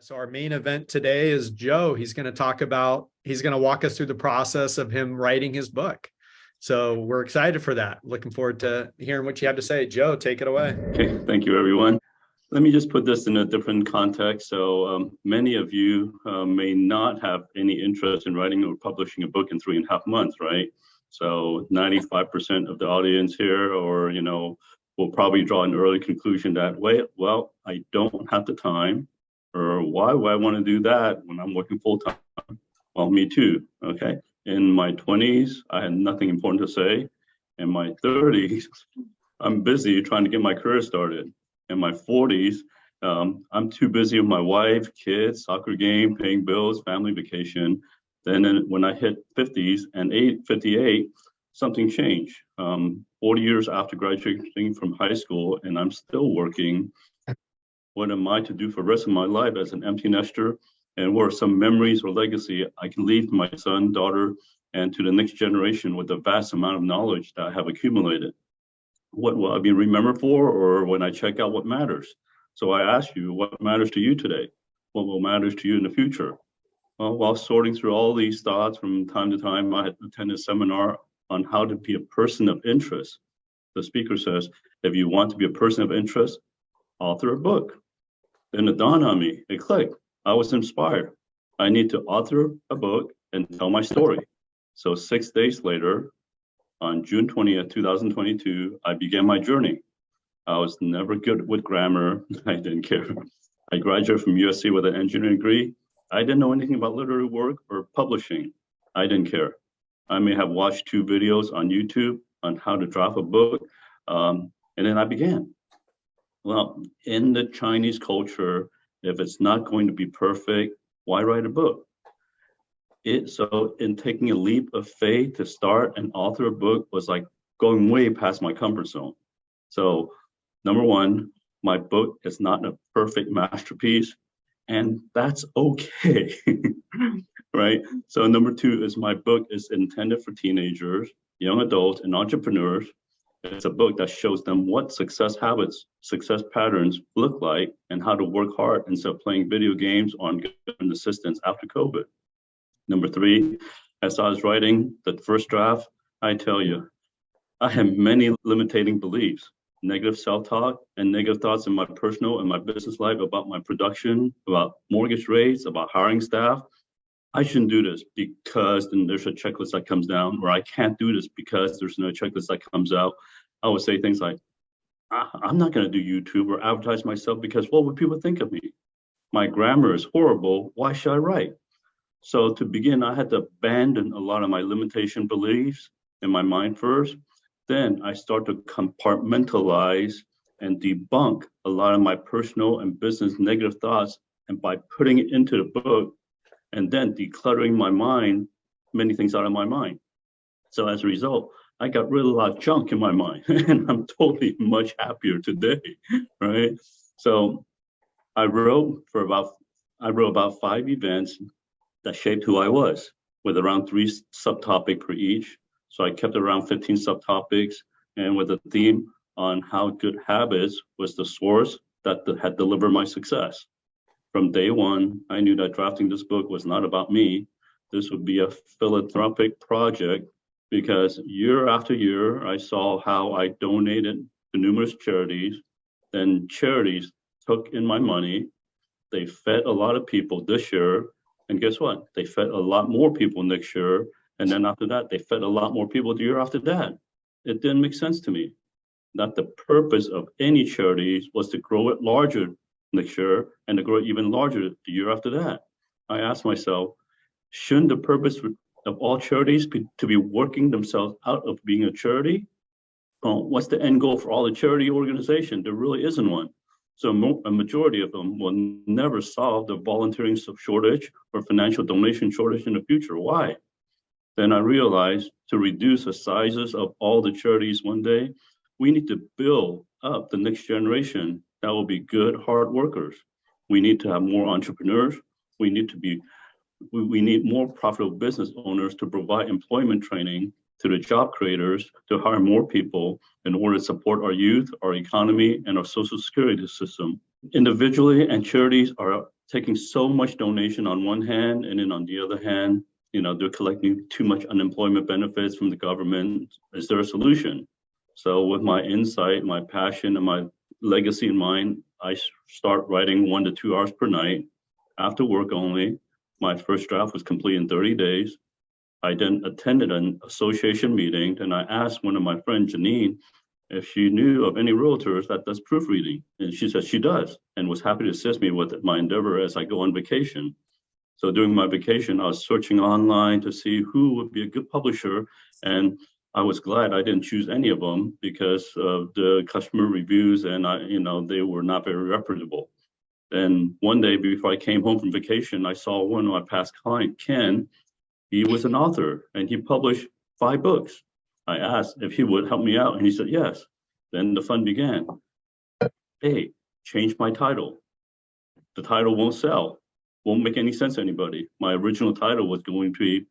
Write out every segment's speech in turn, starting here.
So our main event today is Joe. He's going to walk us through the process of him writing his book. So we're excited for that. Looking forward to hearing what you have to say. Joe, take it away. Okay, thank you, everyone. Let me just put this in a different context. So many of you may not have any interest in writing or publishing a book in 3.5 months, right? So 95% of the audience here, or, will probably draw an early conclusion that, well, I don't have the time, or why would I want to do that when I'm working full time? Well, me too, okay? In my 20s, I had nothing important to say. In my 30s, I'm busy trying to get my career started. In my 40s, I'm too busy with my wife, kids, soccer game, paying bills, family vacation. Then when I hit 50s and 58, something changed. 40 years after graduating from high school, and I'm still working. What am I to do for the rest of my life as an empty nester? And what are some memories or legacy I can leave to my son, daughter, and to the next generation with the vast amount of knowledge that I have accumulated? What will I be remembered for, or when I check out what matters? So I ask you, what matters to you today? What will matter to you in the future? Well, while sorting through all these thoughts from time to time, I attended a seminar on how to be a person of interest. The speaker says, if you want to be a person of interest, author a book. Then it dawned on me, it clicked. I was inspired. I need to author a book and tell my story. So 6 days later, on June 20th, 2022, I began my journey. I was never good with grammar. I didn't care. I graduated from USC with an engineering degree. I didn't know anything about literary work or publishing. I didn't care. I may have watched 2 videos on YouTube on how to draft a book, and then I began. Well, in the Chinese culture, if it's not going to be perfect, why write a book? So in taking a leap of faith to start and author a book was like going way past my comfort zone. So number one, my book is not a perfect masterpiece, and that's okay, right? So number 2 is my book is intended for teenagers, young adults, and entrepreneurs. It's a book that shows them what success habits, success patterns look like, and how to work hard instead of playing video games on government assistance after COVID. Number 3, as I was writing the first draft, I tell you, I had many limiting beliefs, negative self-talk and negative thoughts in my personal and my business life about my production, about mortgage rates, about hiring staff. I shouldn't do this because then there's a checklist that comes down, or I can't do this because there's no checklist that comes out. I would say things like, I'm not going to do YouTube or advertise myself because what would people think of me? My grammar is horrible. Why should I write? So to begin, I had to abandon a lot of my limitation beliefs in my mind first. Then I start to compartmentalize and debunk a lot of my personal and business negative thoughts. And by putting it into the book and then decluttering my mind, many things out of my mind. So as a result, I got rid of a lot of junk in my mind, and I'm totally much happier today, right? So I wrote about 5 events that shaped who I was, with around 3 subtopics per each. So I kept around 15 subtopics, and with a theme on how good habits was the source that had delivered my success. From day one, I knew that drafting this book was not about me. This would be a philanthropic project, because year after year, I saw how I donated to numerous charities. Then charities took in my money. They fed a lot of people this year. And guess what? They fed a lot more people next year. And then after that, they fed a lot more people the year after that. It didn't make sense to me that the purpose of any charities was to grow it larger next year and to grow it even larger the year after that. I asked myself, shouldn't the purpose of all charities be to be working themselves out of being a charity? Well, what's the end goal for all the charity organizations? There really isn't one. So a majority of them will never solve the volunteering shortage or financial donation shortage in the future. Why? Then I realized to reduce the sizes of all the charities one day, we need to build up the next generation that will be good, hard workers. We need to have more entrepreneurs. We need more profitable business owners to provide employment training to the job creators to hire more people in order to support our youth, our economy, and our social security system. Individually and charities are taking so much donation on one hand, and then on the other hand, they're collecting too much unemployment benefits from the government. Is there a solution? So with my insight, my passion, and my legacy in mind, I start writing 1 to 2 hours per night after work only. My first draft was complete in 30 days. I then attended an association meeting, and I asked one of my friends, Janine, if she knew of any realtors that does proofreading. And she said she does, and was happy to assist me with my endeavor as I go on vacation. So during my vacation, I was searching online to see who would be a good publisher. And I was glad I didn't choose any of them because of the customer reviews, and they were not very reputable. Then one day before I came home from vacation, I saw one of my past client, Ken. He was an author and he published 5 books. I asked if he would help me out, and he said yes. Then the fun began. Hey, change my title. The title won't sell. Won't make any sense to anybody. My original title was going to be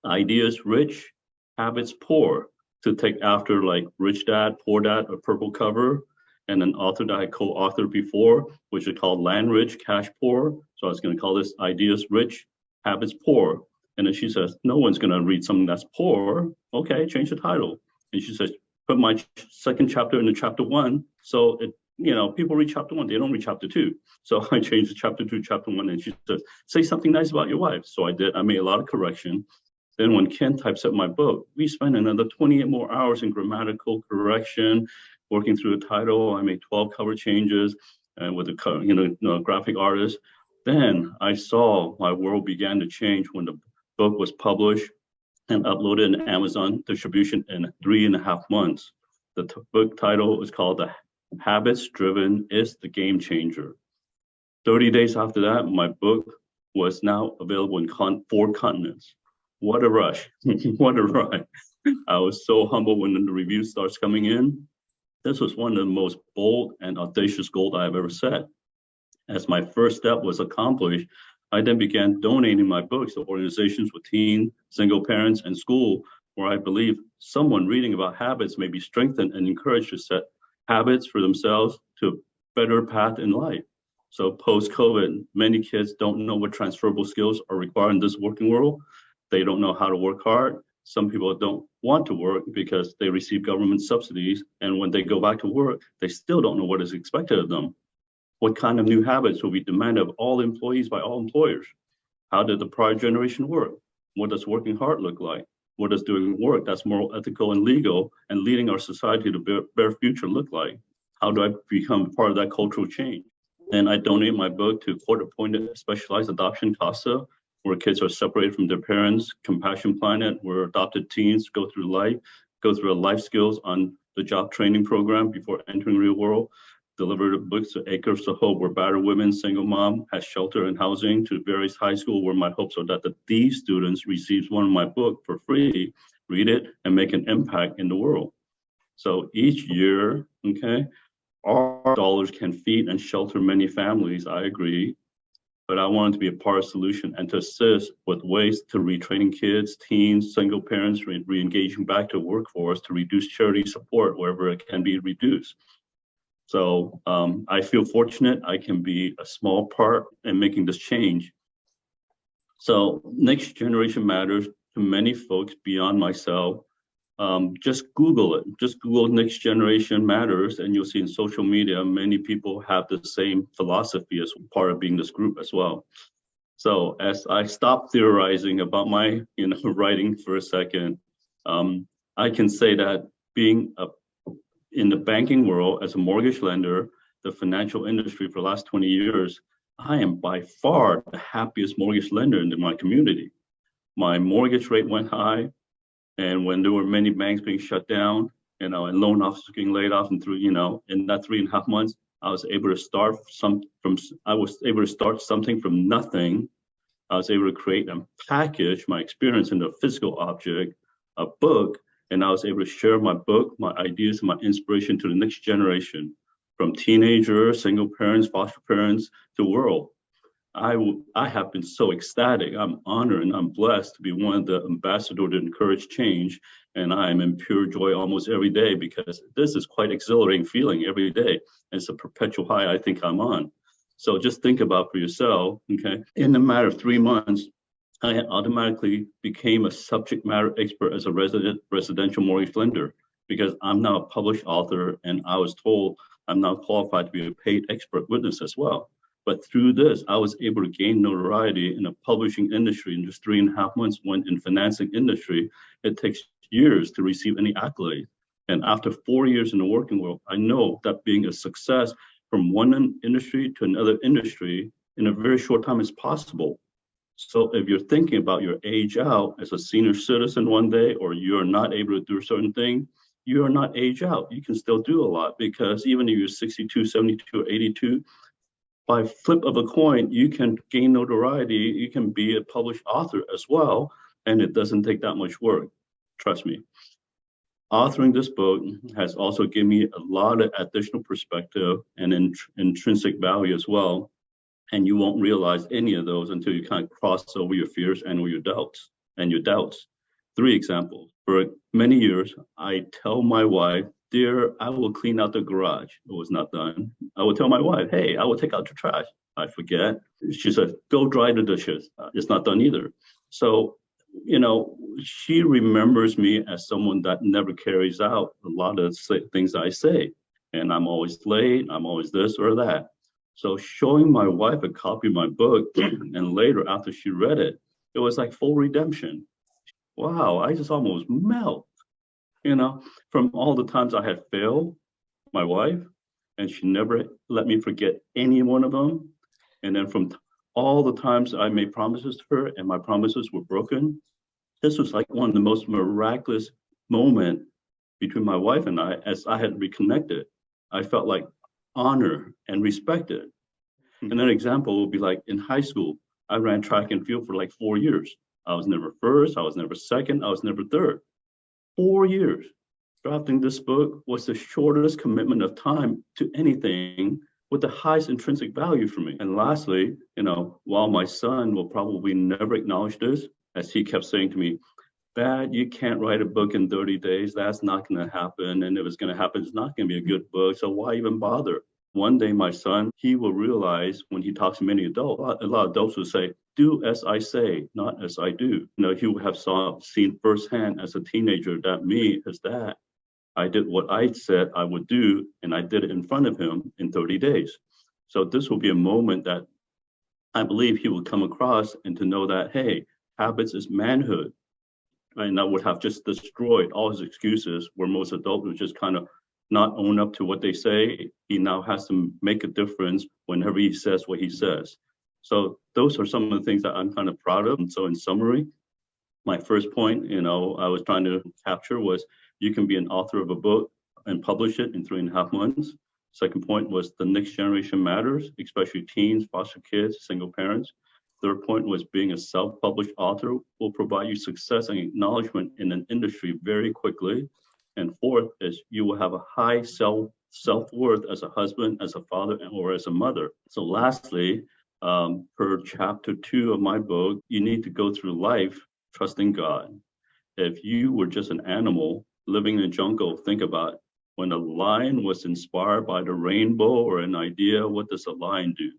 Ideas Rich, Habits Poor, to take after like Rich Dad, Poor Dad, a purple cover, and an author that I co-authored before, which is called Land Rich, Cash Poor. So I was going to call this Ideas Rich, Habits Poor. And then she says, no one's going to read something that's poor. Okay, change the title. And she says, put my second chapter into chapter 1. So people read chapter 1, they don't read chapter 2. So I changed the chapter 2, chapter 1, and she says, say something nice about your wife. So I did. I made a lot of correction. Then when Ken types up my book, we spent another 28 more hours in grammatical correction, working through the title. I made 12 cover changes, and with a graphic artist. Then I saw my world began to change when the book was published and uploaded in Amazon distribution in 3.5 months. The book title is called The Habits Driven is the Game Changer. 30 days after that, my book was now available in 4 continents. What a rush. What a ride. I was so humble when the review starts coming in. This was one of the most bold and audacious goals I have ever set. As my first step was accomplished, I then began donating my books to organizations with teen, single parents, and school, where I believe someone reading about habits may be strengthened and encouraged to set habits for themselves to a better path in life. So post-COVID, many kids don't know what transferable skills are required in this working world. They don't know how to work hard. Some people don't want to work because they receive government subsidies. And when they go back to work, they still don't know what is expected of them. What kind of new habits will be demanded of all employees by all employers? How did the prior generation work? What does working hard look like? What does doing work that's moral, ethical, and legal and leading our society to a better future look like? How do I become part of that cultural change? And I donate my book to court-appointed specialized adoption CASA, where kids are separated from their parents, Compassion Planet, where adopted teens go through a life skills on the job training program before entering real world. Delivered books to Acres of Hope, where battered women, single mom has shelter and housing, to various high school, where my hopes are that these students receive one of my book for free, read it, and make an impact in the world. So each year, okay, our dollars can feed and shelter many families, I agree, but I wanted to be a part of the solution and to assist with ways to retraining kids, teens, single parents, re-engaging back to the workforce to reduce charity support wherever it can be reduced. So I feel fortunate I can be a small part in making this change. So next generation matters to many folks beyond myself. Just Google it. Just Google next generation matters, and you'll see in social media, many people have the same philosophy as part of being this group as well. So as I stop theorizing about my writing for a second, I can say that being in the banking world as a mortgage lender, the financial industry for the last 20 years, I am by far the happiest mortgage lender in my community. My mortgage rate went high, and when there were many banks being shut down, and loan officers getting laid off, and in that 3.5 months, I was able to start something from nothing. I was able to create and package my experience into a physical object, a book, and I was able to share my book, my ideas, and my inspiration to the next generation, from teenagers, single parents, foster parents, to the world. I have been so ecstatic. I'm honored and I'm blessed to be one of the ambassadors to encourage change. And I am in pure joy almost every day, because this is quite exhilarating feeling every day. It's a perpetual high I think I'm on. So just think about for yourself, okay? In a matter of 3 months, I automatically became a subject matter expert as a residential mortgage lender because I'm now a published author and I was told I'm now qualified to be a paid expert witness as well. But through this, I was able to gain notoriety in the publishing industry in just 3.5 months, when in financing industry, it takes years to receive any accolade. And after 4 years in the working world, I know that being a success from one industry to another industry in a very short time is possible. So if you're thinking about your age out as a senior citizen one day, or you're not able to do a certain thing, you are not age out. You can still do a lot, because even if you're 62, 72, or 82, by flip of a coin, you can gain notoriety. You can be a published author as well, and it doesn't take that much work. Trust me. Authoring this book has also given me a lot of additional perspective and intrinsic value as well. And you won't realize any of those until you kind of cross over your fears and your doubts. 3 examples. For many years, I tell my wife, dear, I will clean out the garage. It was not done. I would tell my wife, hey, I will take out the trash. I forget. She said, go dry the dishes. It's not done either. So, she remembers me as someone that never carries out a lot of things I say. And I'm always late. I'm always this or that. So showing my wife a copy of my book, and later after she read it, it was like full redemption. Wow, I just almost melt, from all the times I had failed my wife, and she never let me forget any one of them. And then from all the times I made promises to her and my promises were broken, this was like one of the most miraculous moments between my wife and I as I had reconnected. I felt like honor and respected. Another example would be like in high school, I ran track and field for like 4 years. I was never first, I was never second, I was never third. 4 years. Drafting this book was the shortest commitment of time to anything with the highest intrinsic value for me. And lastly, while my son will probably never acknowledge this, as he kept saying to me, Dad, you can't write a book in 30 days. That's not going to happen. And if it's going to happen, it's not going to be a good book. So why even bother? One day, my son, he will realize when he talks to many adults, a lot of adults will say, do as I say, not as I do. He will have seen firsthand as a teenager that me, as dad, I did what I said I would do, and I did it in front of him in 30 days. So this will be a moment that I believe he will come across, and to know that, hey, habits is manhood. And I would have just destroyed all his excuses, where most adults would just kind of not own up to what they say. He now has to make a difference whenever he says what he says. So those are some of the things that I'm kind of proud of. And so in summary, my first point, I was trying to capture was you can be an author of a book and publish it in 3.5 months. Second point was the next generation matters, especially teens, foster kids, single parents. Third point was being a self-published author will provide you success and acknowledgement in an industry very quickly. And fourth is you will have a high self-worth as a husband, as a father, or as a mother. So lastly, per chapter 2 of my book, you need to go through life trusting God. If you were just an animal living in the jungle, think about it. When a lion was inspired by the rainbow or an idea, what does a lion do?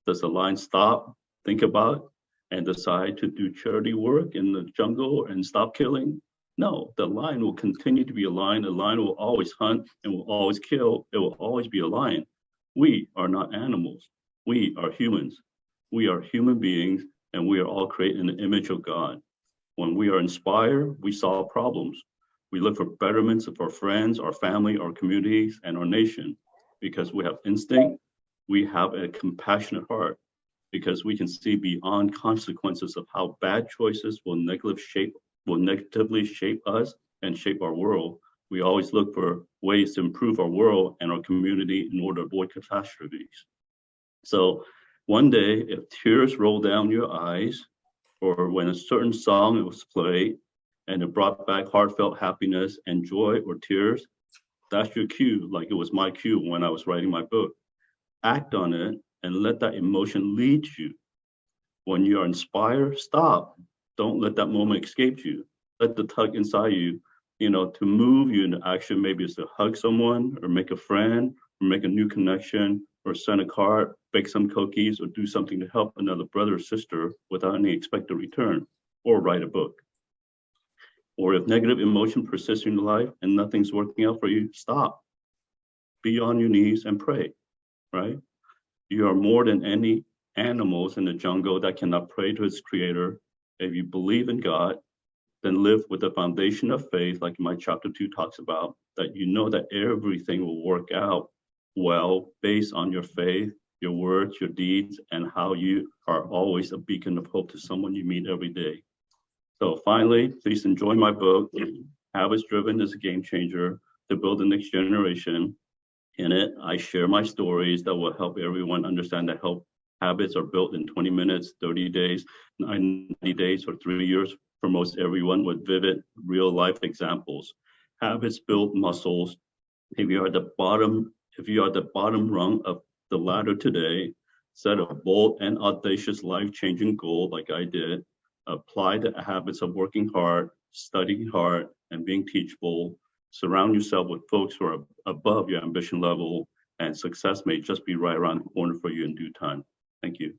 Does the lion stop, think about, and decide to do charity work in the jungle and stop killing? No, the lion will continue to be a lion. The lion will always hunt and will always kill. It will always be a lion. We are not animals. We are humans. We are human beings, and we are all created in the image of God. When we are inspired, we solve problems. We look for betterments of our friends, our family, our communities, and our nation. Because we have instinct, we have a compassionate heart. Because we can see beyond consequences of how bad choices will negatively shape us and shape our world. We always look for ways to improve our world and our community in order to avoid catastrophes. So one day, if tears roll down your eyes, or when a certain song was played and it brought back heartfelt happiness and joy or tears, that's your cue, like it was my cue when I was writing my book. Act on it and let that emotion lead you. When you are inspired, stop. Don't let that moment escape you. Let the tug inside you, to move you into action. Maybe it's to hug someone or make a friend or make a new connection or send a card bake some cookies, or do something to help another brother or sister without any expected return, or write a book. Or if negative emotion persists in your life and nothing's working out for you, stop. Be on your knees and pray, right? You are more than any animals in the jungle that cannot pray to its creator. If you believe in God, then live with the foundation of faith, like my chapter 2 talks about, that you know that everything will work out well based on your faith, your words, your deeds, and how you are always a beacon of hope to someone you meet every day. So finally, please enjoy my book. Habits Driven is a game changer to build the next generation. In it, I share my stories that will help everyone understand that habits are built in 20 minutes, 30 days, 90 days, or 3 years for most everyone, with vivid real life examples. Habits build muscles. If you are the bottom rung of the ladder today, set a bold and audacious life-changing goal like I did. Apply the habits of working hard, studying hard, and being teachable. Surround yourself with folks who are above your ambition level, and success may just be right around the corner for you in due time. Thank you.